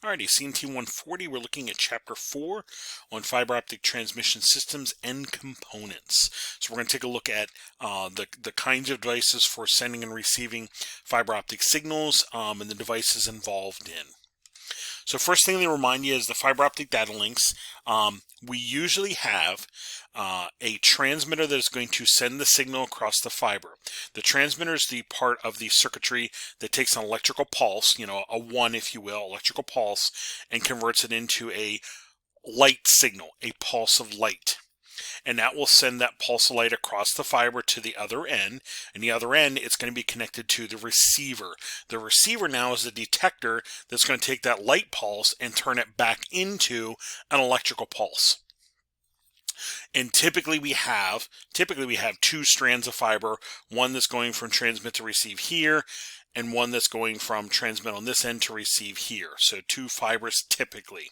Alrighty, CNT140, we're looking at Chapter 4 on fiber optic transmission systems and components. So we're going to take a look at the kinds of devices for sending and receiving fiber optic signals and the devices involved in. So first thing they remind you is the fiber optic data links. We usually have a transmitter that is going to send the signal across the fiber. The transmitter is the part of the circuitry that takes an electrical pulse, a 1 if you will, electrical pulse, and converts it into a light signal, a pulse of light. And that will send that pulse of light across the fiber to the other end. And the other end, it's going to be connected to the receiver. The receiver now is a detector that's going to take that light pulse and turn it back into an electrical pulse. And typically we have two strands of fiber, one that's going from transmit to receive here, and one that's going from transmit on this end to receive here. So two fibers typically.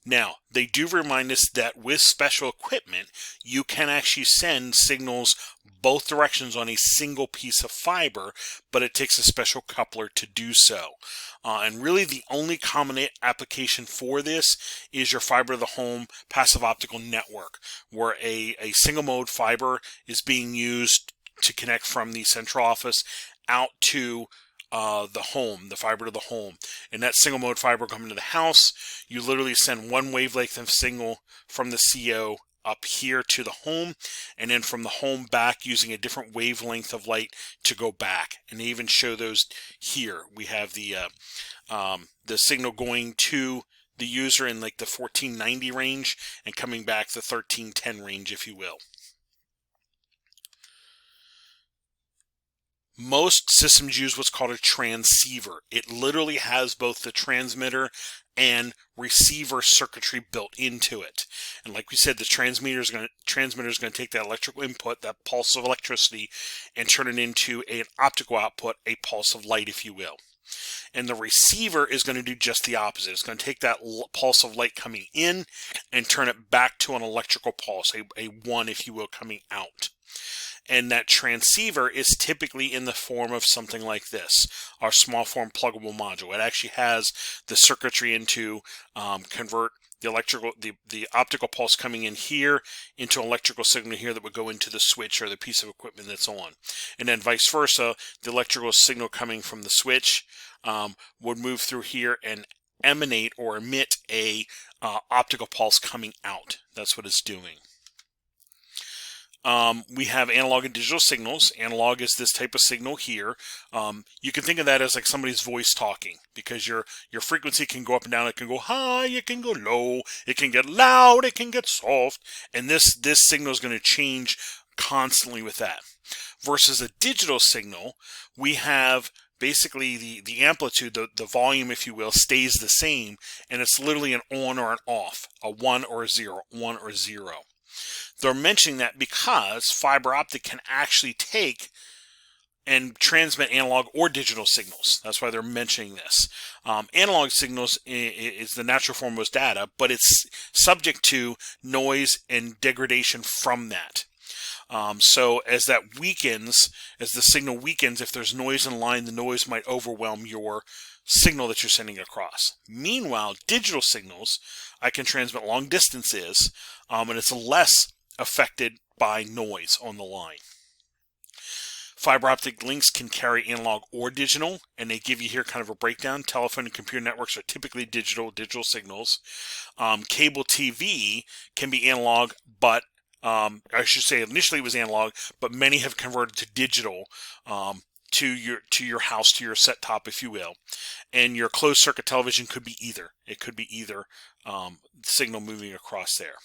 Now, they do remind us that with special equipment, you can actually send signals both directions on a single piece of fiber, but it takes a special coupler to do so. And really the only common application for this is your fiber to the home passive optical network, where a single mode fiber is being used to connect from the central office out to the home, the fiber to the home. And that single mode fiber coming to the house, you literally send one wavelength of signal from the CO up here to the home, and then from the home back using a different wavelength of light to go back. And they even show those here. We have the signal going to the user in like the 1490 range and coming back the 1310 range, if you will. Most systems use what's called a transceiver. It literally has both the transmitter and receiver circuitry built into it. And like we said, the transmitter is going to take that electrical input, that pulse of electricity, and turn it into an optical output, a pulse of light, if you will. And the receiver is going to do just the opposite. It's going to take that pulse of light coming in and turn it back to an electrical pulse, a 1, if you will, coming out. And that transceiver is typically in the form of something like this, our small form pluggable module. It actually has the circuitry into convert the optical pulse coming in here into an electrical signal here that would go into the switch or the piece of equipment that's on. And then vice versa, the electrical signal coming from the switch would move through here and emanate or emit a optical pulse coming out. That's what it's doing. We have analog and digital signals. Analog is this type of signal here. You can think of that as like somebody's voice talking, because your frequency can go up and down. It can go high, it can go low, it can get loud, it can get soft, and this signal is going to change constantly with that. Versus a digital signal, we have basically the amplitude, the volume, if you will, stays the same, and it's literally an on or an off, a 1 or a 0, 1 or 0. They're mentioning that because fiber optic can actually take and transmit analog or digital signals. That's why they're mentioning this. Analog signals is the natural form of most data, but it's subject to noise and degradation from that. So as that weakens, as the signal weakens, if there's noise in line, the noise might overwhelm your signal that you're sending across. Meanwhile, digital signals, I can transmit long distances, and it's less affected by noise on the line. Fiber optic links can carry analog or digital, and they give you here kind of a breakdown. Telephone and computer networks are typically digital signals. Cable TV can be analog, but I should say initially it was analog, but many have converted to digital to your house, to your set top, if you will. And your closed circuit television could be either. It could be either signal moving across there.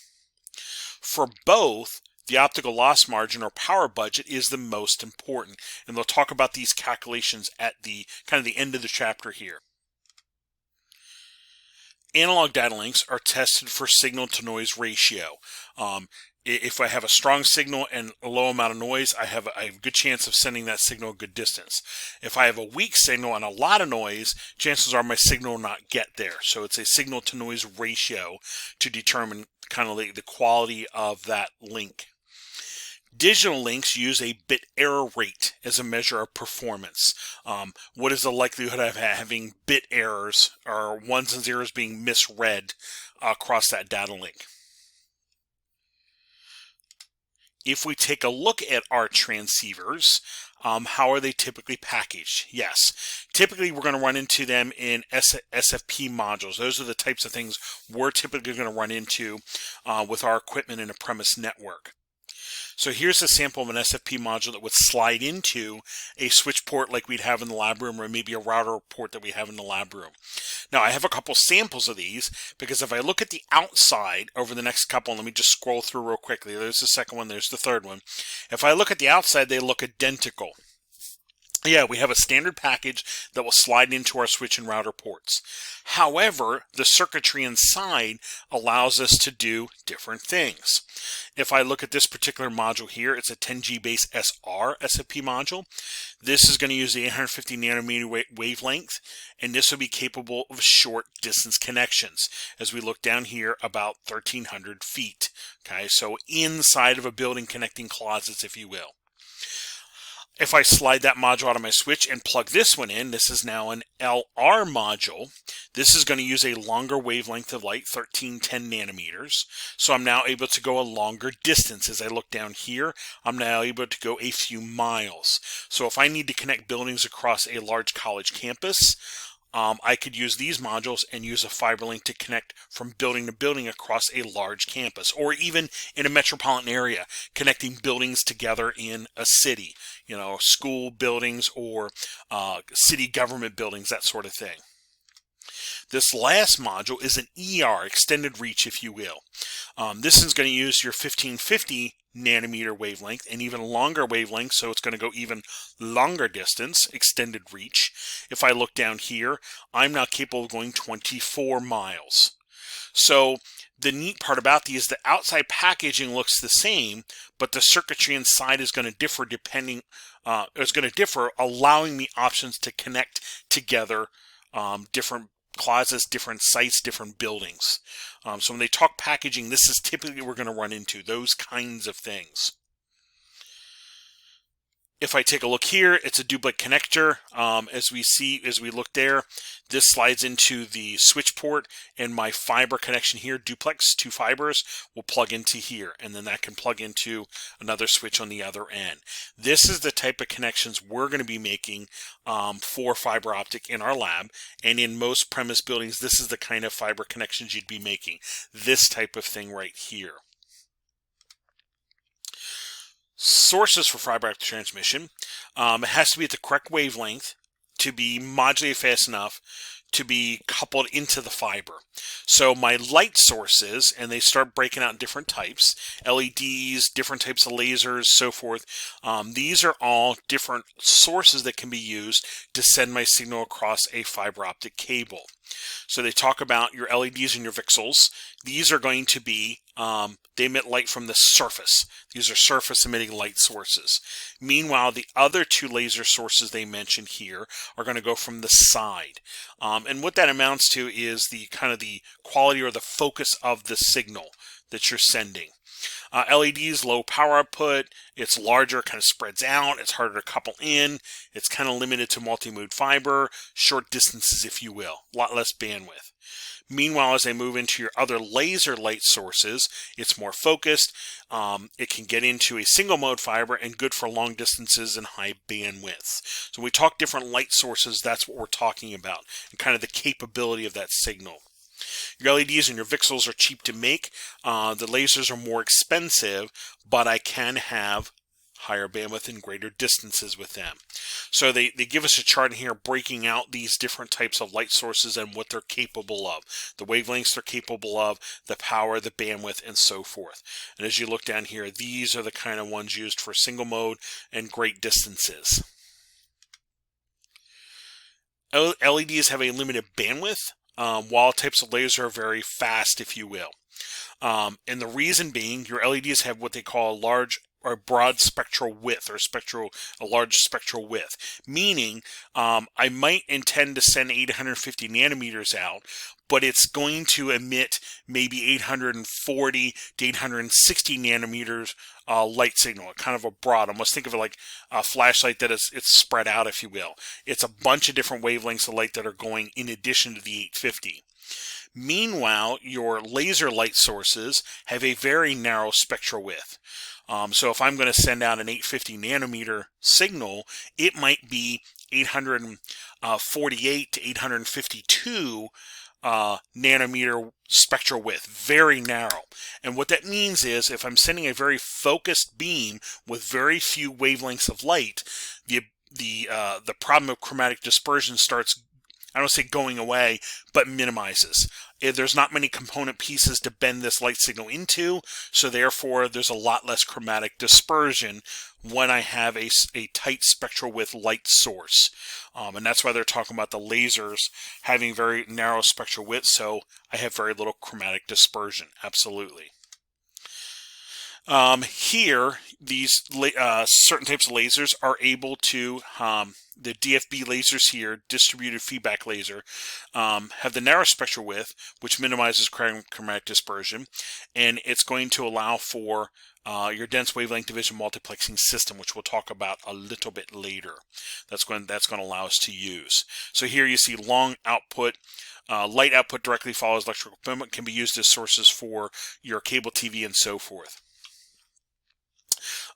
For both, the optical loss margin or power budget is the most important. And they'll talk about these calculations at the kind of the end of the chapter here. Analog data links are tested for signal to noise ratio. If I have a strong signal and a low amount of noise, I have a good chance of sending that signal a good distance. If I have a weak signal and a lot of noise, chances are my signal will not get there. So it's a signal to noise ratio to determine kind of the quality of that link. Digital links use a bit error rate as a measure of performance. What is the likelihood of having bit errors or ones and zeros being misread across that data link? If we take a look at our transceivers, how are they typically packaged? Yes, typically we're going to run into them in SFP modules. Those are the types of things we're typically going to run into with our equipment in a premise network. So here's a sample of an SFP module that would slide into a switch port like we'd have in the lab room, or maybe a router port that we have in the lab room. Now I have a couple samples of these because if I look at the outside over the next couple, let me just scroll through real quickly. There's the second one, there's the third one. If I look at the outside, they look identical. Yeah, we have a standard package that will slide into our switch and router ports. However, the circuitry inside allows us to do different things. If I look at this particular module here, it's a 10G base SR SFP module. This is going to use the 850 nanometer wavelength, and this will be capable of short distance connections. As we look down here, about 1,300 feet. Okay, so inside of a building, connecting closets, if you will. If I slide that module out of my switch and plug this one in, this is now an LR module. This is going to use a longer wavelength of light, 1310 nanometers. So I'm now able to go a longer distance. As I look down here, I'm now able to go a few miles. So if I need to connect buildings across a large college campus, I could use these modules and use a fiber link to connect from building to building across a large campus, or even in a metropolitan area, connecting buildings together in a city, school buildings or city government buildings, that sort of thing. This last module is an ER, extended reach, if you will. This is going to use your 1550 nanometer wavelength and even longer wavelength, so it's going to go even longer distance, extended reach. If I look down here, I'm now capable of going 24 miles. So the neat part about these is the outside packaging looks the same, but the circuitry inside is going to differ allowing me options to connect together different closets, different sites, different buildings. So when they talk packaging, this is typically what we're going to run into, those kinds of things. If I take a look here, it's a duplex connector. As we look there, this slides into the switch port, and my fiber connection here, duplex, 2 fibers, will plug into here, and then that can plug into another switch on the other end. This is the type of connections we're going to be making for fiber optic in our lab, and in most premise buildings, this is the kind of fiber connections you'd be making. This type of thing right here. Sources for fiber optic transmission. It has to be at the correct wavelength to be modulated fast enough to be coupled into the fiber. So my light sources, and they start breaking out in different types, LEDs, different types of lasers, so forth. These are all different sources that can be used to send my signal across a fiber optic cable. So they talk about your LEDs and your VCSELs. These are going to be, they emit light from the surface. These are surface emitting light sources. Meanwhile, the other 2 laser sources they mentioned here are going to go from the side. And what that amounts to is the kind of the quality or the focus of the signal that you're sending. LEDs, low power output, it's larger, kind of spreads out, it's harder to couple in, it's kind of limited to multi-mode fiber, short distances, if you will, a lot less bandwidth. Meanwhile, as I move into your other laser light sources, it's more focused, it can get into a single mode fiber and good for long distances and high bandwidth. So when we talk different light sources, that's what we're talking about, and kind of the capability of that signal. Your LEDs and your VCSELs are cheap to make. The lasers are more expensive, but I can have higher bandwidth and greater distances with them. So they give us a chart in here breaking out these different types of light sources and what they're capable of. The wavelengths they're capable of, the power, the bandwidth, and so forth. And as you look down here, these are the kind of ones used for single mode and great distances. LEDs have a limited bandwidth, while types of laser are very fast, if you will. And the reason being, your LEDs have what they call a large a broad spectral width, or a large spectral width, meaning I might intend to send 850 nanometers out, but it's going to emit maybe 840 to 860 nanometers light signal, kind of a broad. Almost think of it like a flashlight that it's spread out, if you will. It's a bunch of different wavelengths of light that are going in addition to the 850. Meanwhile, your laser light sources have a very narrow spectral width. So if I'm going to send out an 850 nanometer signal, it might be 848 to 852 nanometer spectral width, very narrow. And what that means is, if I'm sending a very focused beam with very few wavelengths of light, the problem of chromatic dispersion starts, I don't say going away, but minimizes. There's not many component pieces to bend this light signal into, so therefore there's a lot less chromatic dispersion when I have a tight spectral width light source. And that's why they're talking about the lasers having very narrow spectral width, so I have very little chromatic dispersion. Absolutely. Here, these certain types of lasers are able to, the DFB lasers here, distributed feedback laser, have the narrow spectral width, which minimizes chromatic dispersion, and it's going to allow for your dense wavelength division multiplexing system, which we'll talk about a little bit later. That's going to allow us to use. So here you see long output. Light output directly follows electrical equipment, can be used as sources for your cable TV and so forth.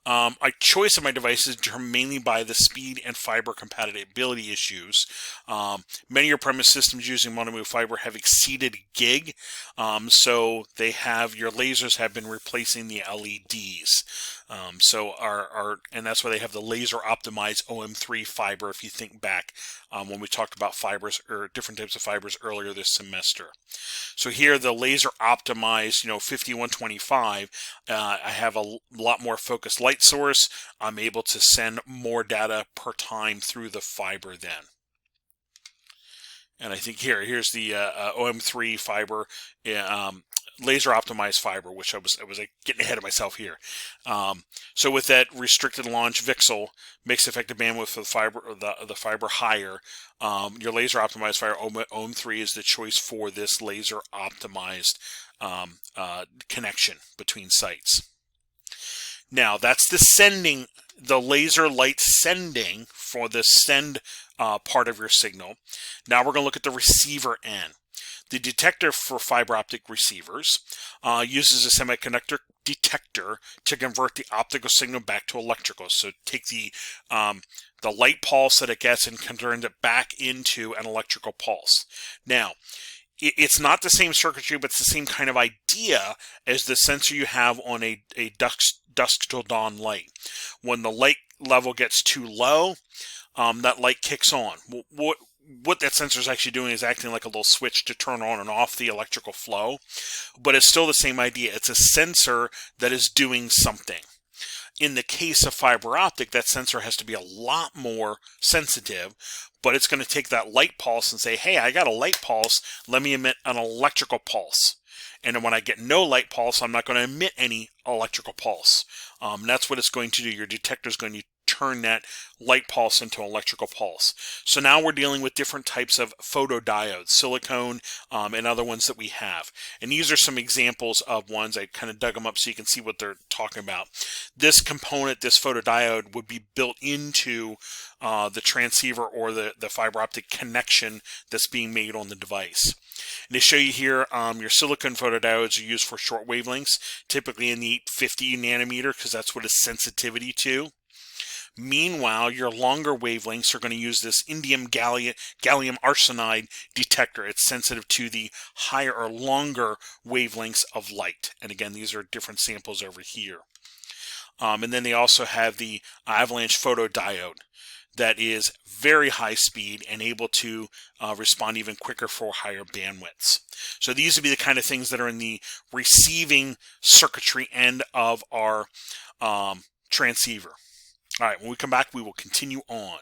A choice of my devices is determined mainly by the speed and fiber compatibility issues. Many of your premise systems using monomove fiber have exceeded gig, so your lasers have been replacing the LEDs. And that's why they have the laser optimized OM3 fiber, if you think back when we talked about fibers or different types of fibers earlier this semester. So here the laser optimized 5125, I have a lot more focused light source. I'm able to send more data per time through the fiber then. And I think here's the OM3 fiber, laser optimized fiber, which I was getting ahead of myself here. So with that restricted launch VCSEL, mixed effective bandwidth for the fiber higher, your laser optimized fiber OM3 is the choice for this laser optimized connection between sites. Now that's the laser light sending for the send part of your signal. Now we're going to look at the receiver end. The detector for fiber optic receivers uses a semiconductor detector to convert the optical signal back to electrical. So take the light pulse that it gets and convert it back into an electrical pulse. Now, it's not the same circuitry, but it's the same kind of idea as the sensor you have on a dusk till dawn light. When the light level gets too low, that light kicks on. What that sensor is actually doing is acting like a little switch to turn on and off the electrical flow, but it's still the same idea. It's a sensor that is doing something. In the case of fiber optic, that sensor has to be a lot more sensitive, but it's going to take that light pulse and say, hey, I got a light pulse, let me emit an electrical pulse. And then when I get no light pulse, I'm not going to emit any electrical pulse. That's what it's going to do. Your detector is going to turn that light pulse into electrical pulse. So now we're dealing with different types of photodiodes, silicone, and other ones that we have. And these are some examples of ones. I kind of dug them up so you can see what they're talking about. This component, this photodiode, would be built into the transceiver or the fiber optic connection that's being made on the device. And to show you here, your silicon photodiodes are used for short wavelengths, typically in the 850 nanometer, because that's what it's sensitivity to. Meanwhile, your longer wavelengths are going to use this indium gallium arsenide detector. It's sensitive to the higher or longer wavelengths of light. And again, these are different samples over here. And then they also have the avalanche photodiode that is very high speed and able to respond even quicker for higher bandwidths. So these would be the kind of things that are in the receiving circuitry end of our transceiver. All right, when we come back, we will continue on.